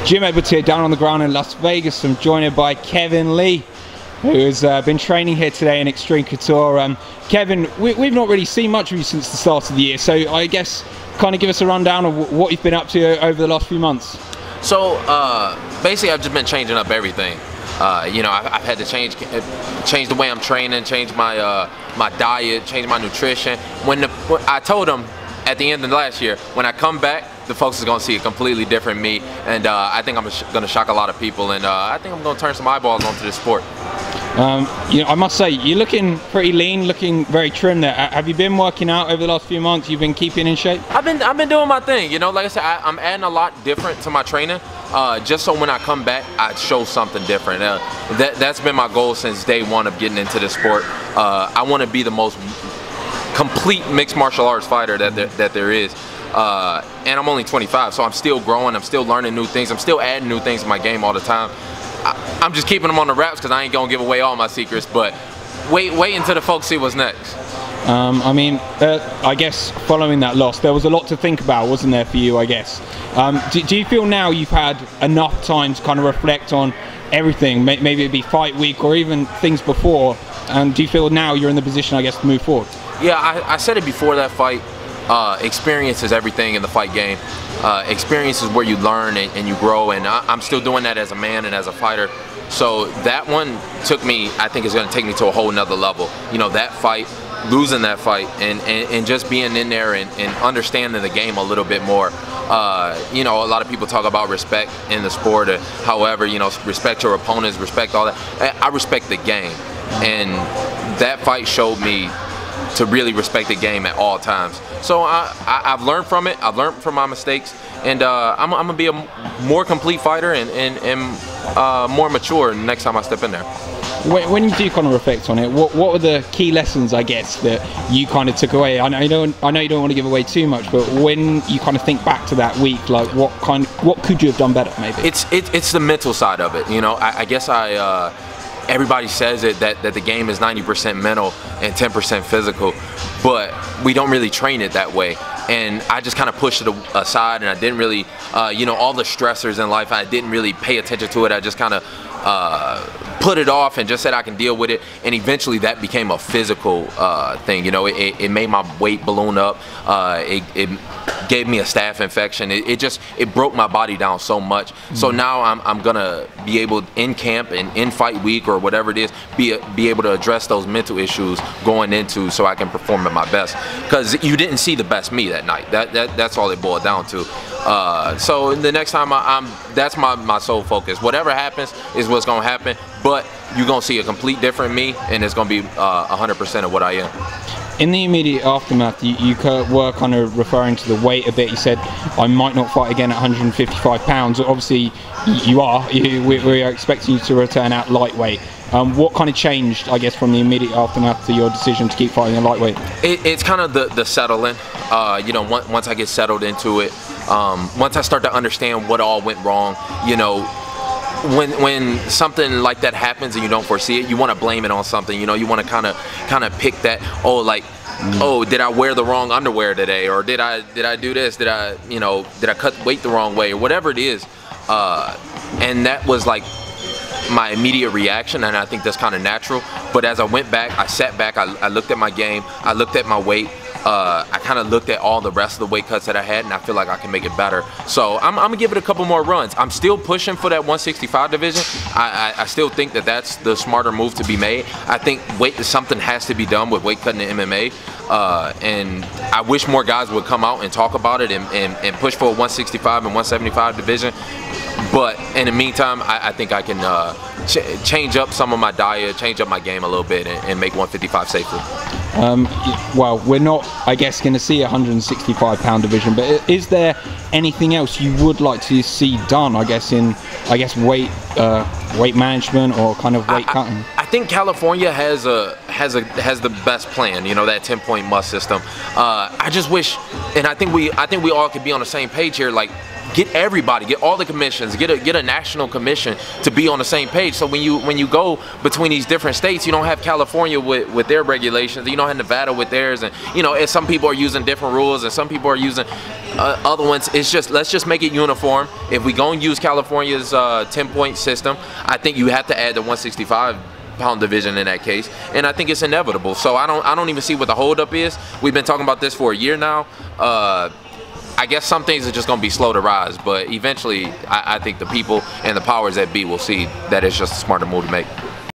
Jim Edwards here down on the ground in Las Vegas. I'm joined by Kevin Lee, who has been training here today in Extreme Couture. Kevin, we've not really seen much of you since the start of the year, so I guess kind of give us a rundown of what you've been up to over the last few months. So basically I've just been changing up everything. You know, I've had to change the way I'm training, change my my diet, change my nutrition. When I told them at the end of last year, when I come back, the folks is gonna see a completely different me, and I think I'm gonna shock a lot of people, and I think I'm gonna turn some eyeballs onto this sport. You know, I must say, you're looking pretty lean, looking very trim there. Have you been working out over the last few months? You've been keeping in shape? I've been doing my thing. You know, like I said, I'm adding a lot different to my training, just so when I come back, I show something different. That's been my goal since day one of getting into this sport. I want to be the most complete mixed martial arts fighter that there is. And I'm only 25, so I'm still growing, I'm still learning new things, I'm still adding new things to my game all the time. I'm just keeping them on the wraps because I ain't gonna give away all my secrets, but wait until the folks see what's next. I mean, I guess following that loss, there was a lot to think about, wasn't there, for you, I guess? Do you feel now you've had enough time to kind of reflect on everything, maybe it'd be fight week or even things before, and do you feel now you're in the position, I guess, to move forward? Yeah, I said it before that fight. Experience is everything in the fight game. Experience is where you learn and you grow, and I'm still doing that as a man and as a fighter. So that one took me, I think, is going to take me to a whole nother level. You know, that fight, losing that fight, and just being in there and understanding the game a little bit more. You know, a lot of people talk about respect in the sport. However, you know, respect your opponents, respect all that. I respect the game, and that fight showed me to really respect the game at all times. So I've learned from it. I've learned from my mistakes, and I'm gonna be a more complete fighter and more mature next time I step in there. When you do kind of reflect on it, what were the key lessons, I guess, that you kind of took away? I know you don't want to give away too much, but when you kind of think back to that week, like what could you have done better, maybe? It's the mental side of it. You know, I guess everybody says it that the game is 90% mental and 10% physical, but we don't really train it that way. And I just kind of pushed it aside, and I didn't really, you know, all the stressors in life, I didn't really pay attention to it. I just kind of put it off and just said I can deal with it, and eventually that became a physical thing. You know, it made my weight balloon up. It gave me a staph infection. It broke my body down so much. So now I'm gonna be able, in camp and in fight week or whatever it is, be able to address those mental issues going into, so I can perform at my best. Because you didn't see the best me that night. That's all it boiled down to. So the next time that's my sole focus. Whatever happens is what's gonna happen, but you're gonna see a complete different me, and it's gonna be 100% of what I am. In the immediate aftermath, you were kind of referring to the weight a bit. You said, I might not fight again at 155 pounds. Obviously, you are. We are expecting you to return at lightweight. What kind of changed, I guess, from the immediate aftermath to your decision to keep fighting at lightweight? It's kind of the settling. You know, once I get settled into it, once I start to understand what all went wrong, you know, when something like that happens and you don't foresee it, you want to blame it on something. You know, you want to kind of pick that, oh, like, oh, did I wear the wrong underwear today, or did I do this, did I cut weight the wrong way, or whatever it is. And that was like my immediate reaction, and I think that's kind of natural. But as I went back, I sat back, I looked at my game, I looked at my weight, I kind of looked at all the rest of the weight cuts that I had, and I feel like I can make it better. So I'm gonna give it a couple more runs. I'm still pushing for that 165 division. I still think that that's the smarter move to be made. I think something has to be done with weight cutting in MMA, and I wish more guys would come out and talk about it and push for a 165 and 175 division. But in the meantime, I think I can change up some of my diet, change up my game a little bit, and make 155 safely. Well, we're not, I guess, going to see a 165-pound division, but is there anything else you would like to see done, I guess, in weight management or kind of weight cutting? I think California has the best plan. You know, that 10-point must system. I just wish, and I think we all could be on the same page here. Like, get everybody, get all the commissions, get a national commission to be on the same page. So when you go between these different states, you don't have California with their regulations, you don't have Nevada with theirs, and and some people are using different rules and some people are using other ones. It's just, let's just make it uniform. If we go and use California's 10-point system, I think you have to add the 165-pound division in that case, and I think it's inevitable. So I don't even see what the holdup is. We've been talking about this for a year now. I guess some things are just going to be slow to rise, but eventually I think the people and the powers that be will see that it's just a smarter move to make.